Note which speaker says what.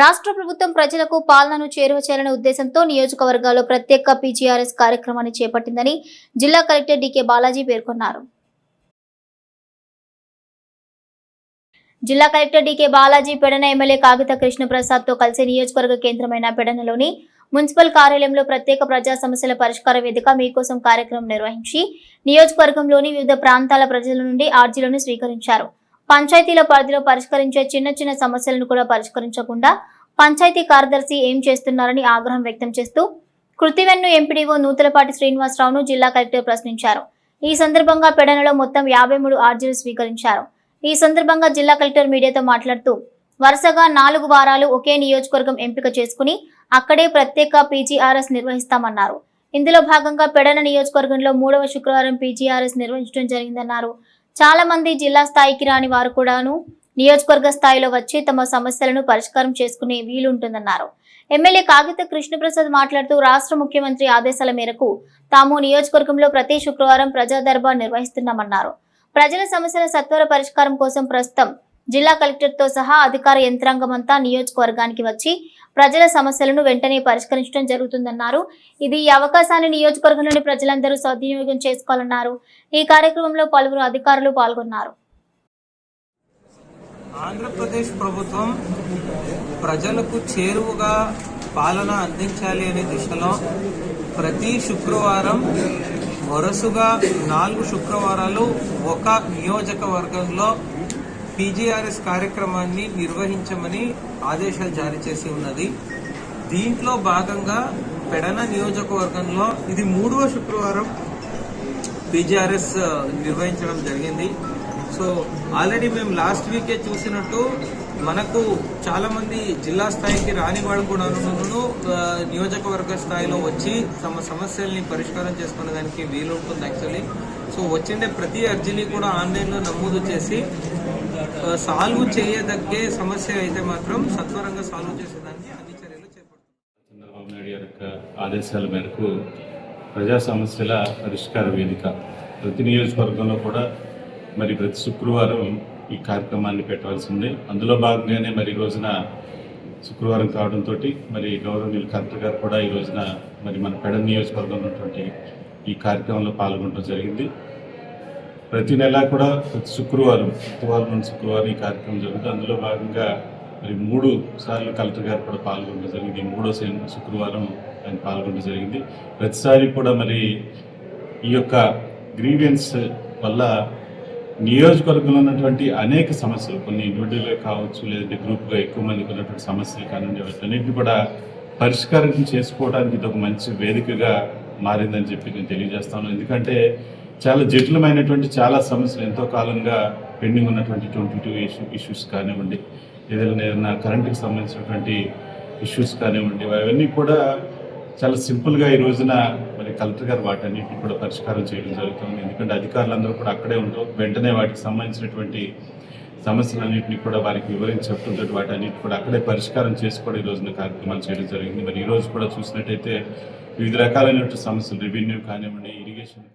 Speaker 1: రాష్ట్ర ప్రభుత్వం ప్రజలకు పాలనను చేరువ చేయాలనే ఉద్దేశంతో నియోజకవర్గాల్లో ప్రత్యేక పీజీఆర్ఎస్ కార్యక్రమాన్ని చేపట్టిందని జిల్లా కలెక్టర్ డీకే బాలాజీ పేర్కొన్నారు. జిల్లా collector DK Balaji Pedana MLA Kagitha Krishnaprasad తో కలిసి నియోజకవర్గ కేంద్రమైన పెడనలోని మున్సిపల్ కార్యాలయంలో ప్రత్యేక ప్రజా సమస్యల పరిష్కార వేదిక మీకోసం కార్యక్రమం నిర్వహించి నియోజకవర్గంలోని వివిధ ప్రాంతాల ప్రజల నుండి అర్జీలను స్వీకరించారు. పంచాయతీల పరిధిలో పరిష్కరించే చిన్న చిన్న సమస్యలను కూడా పరిష్కరించకుండా పంచాయతీ కార్యదర్శి ఏం చేస్తున్నారని ఆగ్రహం వ్యక్తం చేస్తూ కృతివెన్ను ఎంపీడీఓ నూతలపాటి శ్రీనివాసరావును జిల్లా కలెక్టర్ ప్రశ్నించారు. ఈ సందర్భంగా పెడనలో మొత్తం 53 అర్జీలు స్వీకరించారు. ఈ సందర్భంగా జిల్లా కలెక్టర్ మీడియాతో మాట్లాడుతూ వరుసగా 4 వారాలు ఒకే నియోజకవర్గం ఎంపిక చేసుకుని అక్కడే ప్రత్యేక పీజీఆర్ఎస్ నిర్వహిస్తామన్నారు. ఇందులో భాగంగా పెడన నియోజకవర్గంలో 3వ శుక్రవారం పీజీఆర్ఎస్ నిర్వహించడం జరిగిందన్నారు. చాలా మంది జిల్లా స్థాయికి రాని వారు కూడాను నియోజకవర్గ స్థాయిలో వచ్చి తమ సమస్యలను పరిష్కారం చేసుకునే వీలుంటుందన్నారు. ఎమ్మెల్యే కాగిత కృష్ణప్రసాద్ మాట్లాడుతూ రాష్ట్ర ముఖ్యమంత్రి ఆదేశాల మేరకు తాము నియోజకవర్గంలో ప్రతి శుక్రవారం ప్రజా దర్బార్ నిర్వహిస్తున్నామన్నారు. ప్రజల సమస్యల సత్వర పరిష్కారం కోసం ప్రస్తుతం జిల్లా కలెక్టర్తో సహా అధికార యంత్రాంగమంతా నియోజకవర్గానికి వచ్చి ప్రజల సమస్యలను వెంటనే పరిష్కరించడం జరుగుతుందన్నారు. ఈ అవకాశాన్ని నియోజకవర్గంలోని ప్రజలందరూ సద్వినియోగం చేసుకోవాలన్నారు. ఈ కార్యక్రమంలో పలువురు అధికారులు పాల్గొన్నారు.
Speaker 2: ఆంధ్రప్రదేశ్ ప్రభుత్వం ప్రజలకు చేరువగా పాలన అందించాలి అనే దిశలో ప్రతి శుక్రవారం వరుసగా 4 శుక్రవారాలు ఒక నియోజకవర్గంలో పీజీఆర్ఎస్ కార్యక్రమాన్ని నిర్వహించమని ఆదేశాలు జారీ చేసి ఉన్నది. దీంట్లో భాగంగా పెడన నియోజకవర్గంలో ఇది 3వ శుక్రవారం పీజీఆర్ఎస్ నిర్వహించడం జరిగింది. సో ఆల్రెడీ మేము లాస్ట్ వీకే చూసినట్టు మనకు చాలా మంది జిల్లా స్థాయికి రాని వాళ్ళు కూడా నియోజకవర్గ స్థాయిలో వచ్చి తమ సమస్యల్ని పరిష్కారం చేసుకునే దానికి వీలుంటుంది యాక్చువల్లీ. సో వచ్చిండే ప్రతి అర్జీని కూడా ఆన్లైన్లో నమోదు చేసి సాల్వ్ చేయదగ్గే సమస్య అయితే మాత్రం సత్వరంగా సాల్వ్ చేసేదానికి అన్ని చర్యలు చేపడుతున్నారు.
Speaker 3: చంద్రబాబు నాయుడు యొక్క ఆదేశాల మేరకు ప్రజా సమస్యల పరిష్కార వేదిక ప్రతి నియోజకవర్గంలో కూడా మరి ప్రతి శుక్రవారం ఈ కార్యక్రమాన్ని పెట్టవలసింది. అందులో భాగంగానే మరి ఈ రోజున శుక్రవారం కావడంతో మరి గౌరవనీయులు కలెక్టర్ గారు కూడా ఈ రోజున మరి మన పెడ నియోజకవర్గంలో ఉన్నటువంటి ఈ కార్యక్రమంలో పాల్గొనడం జరిగింది. ప్రతి నెల కూడా ప్రతి శుక్రవారం నుండి శుక్రవారం ఈ కార్యక్రమం జరుగుతుంది. అందులో భాగంగా మరి 3 సార్లు కలెక్టర్ గారు కూడా పాల్గొనడం జరిగింది. 3వ శుక్రవారం ఆయన పాల్గొనడం జరిగింది. ప్రతిసారి కూడా మరి ఈ యొక్క గ్రీవియన్స్ వల్ల నియోజకవర్గంలో ఉన్నటువంటి అనేక సమస్యలు, కొన్ని ఇండివిజువల్గా కావచ్చు, లేదంటే గ్రూప్గా ఎక్కువ మందికి ఉన్నటువంటి సమస్యలు కానివ్వండి, వాటన్నిటిని కూడా పరిష్కారం చేసుకోవడానికి ఇది ఒక మంచి వేదికగా మారిందని చెప్పి నేను తెలియజేస్తాను. ఎందుకంటే చాలా జటిలమైనటువంటి చాలా సమస్యలు ఎంతో కాలంగా పెండింగ్ ఉన్నటువంటి 22 ఇష్యూస్ కానివ్వండి, ఏదైనా కరెంటుకి సంబంధించినటువంటి ఇష్యూస్ కానివ్వండి, అవన్నీ కూడా చాలా సింపుల్గా ఈ రోజున మరి కలెక్టర్ గారు వాటన్నిటిని కూడా పరిష్కారం చేయడం జరుగుతుంది. ఎందుకంటే అధికారులందరూ కూడా అక్కడే ఉంటారు. వెంటనే వాటికి సంబంధించినటువంటి సమస్యలన్నింటినీ కూడా వారికి వివరించి చెప్తుంటే వాటన్నిటి కూడా అక్కడే పరిష్కారం చేసుకోవడం ఈ రోజున కార్యక్రమాలు చేయడం జరిగింది. మరి ఈ రోజు కూడా చూసినట్టయితే వివిధ రకాలైనటువంటి సమస్యలు, రెవెన్యూ కానివ్వండి, ఇరిగేషన్